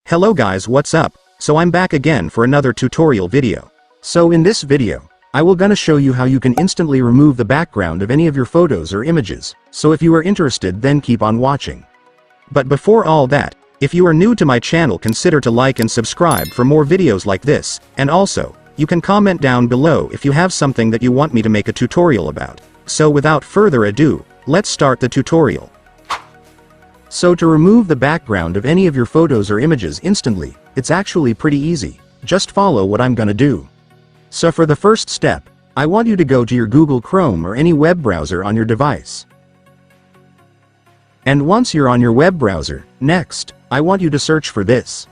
Hello guys, what's up? So I'm back again for another tutorial video. So in this video, I will gonna show you how you can instantly remove the background of any of your photos or images. So if you are interested, then keep on watching. But before all that, if you are new to my channel, consider to like and subscribe for more videos like this, and also, you can comment down below if you have something that you want me to make a tutorial about. So without further ado, let's start the tutorial. So to remove the background of any of your photos or images instantly, it's actually pretty easy. Just follow what I'm gonna do. So for the first step, I want you to go to your Google Chrome or any web browser on your device. And once you're on your web browser, next, I want you to search for this.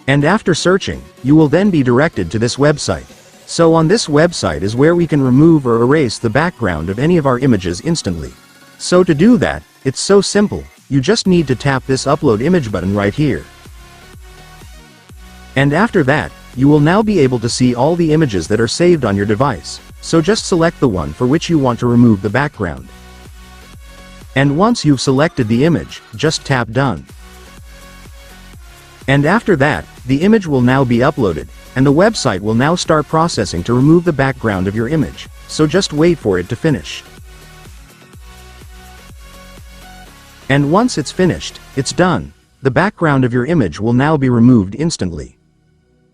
And after searching, you will then be directed to this website. So on this website is where we can remove or erase the background of any of our images instantly. So to do that, it's so simple, you just need to tap this upload image button right here. And after that, you will now be able to see all the images that are saved on your device, so just select the one for which you want to remove the background. And once you've selected the image, just tap done. And after that, the image will now be uploaded, and the website will now start processing to remove the background of your image, so just wait for it to finish. And once it's finished, it's done. The background of your image will now be removed instantly.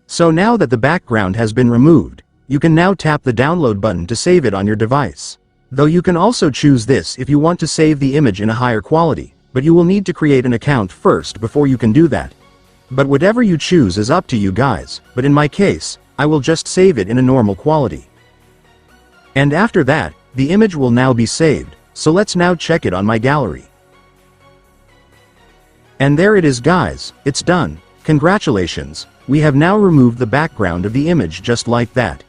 So now that the background has been removed, you can now tap the download button to save it on your device. Though you can also choose this if you want to save the image in a higher quality, but you will need to create an account first before you can do that. But whatever you choose is up to you guys, but in my case, I will just save it in a normal quality. And after that, the image will now be saved, so let's now check it on my gallery. And there it is guys, it's done. Congratulations, we have now removed the background of the image just like that.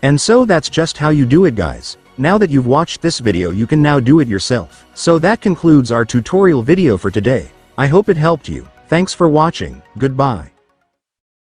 And so that's just how you do it guys. Now that you've watched this video, you can now do it yourself. So that concludes our tutorial video for today. I hope it helped you. Thanks for watching, goodbye.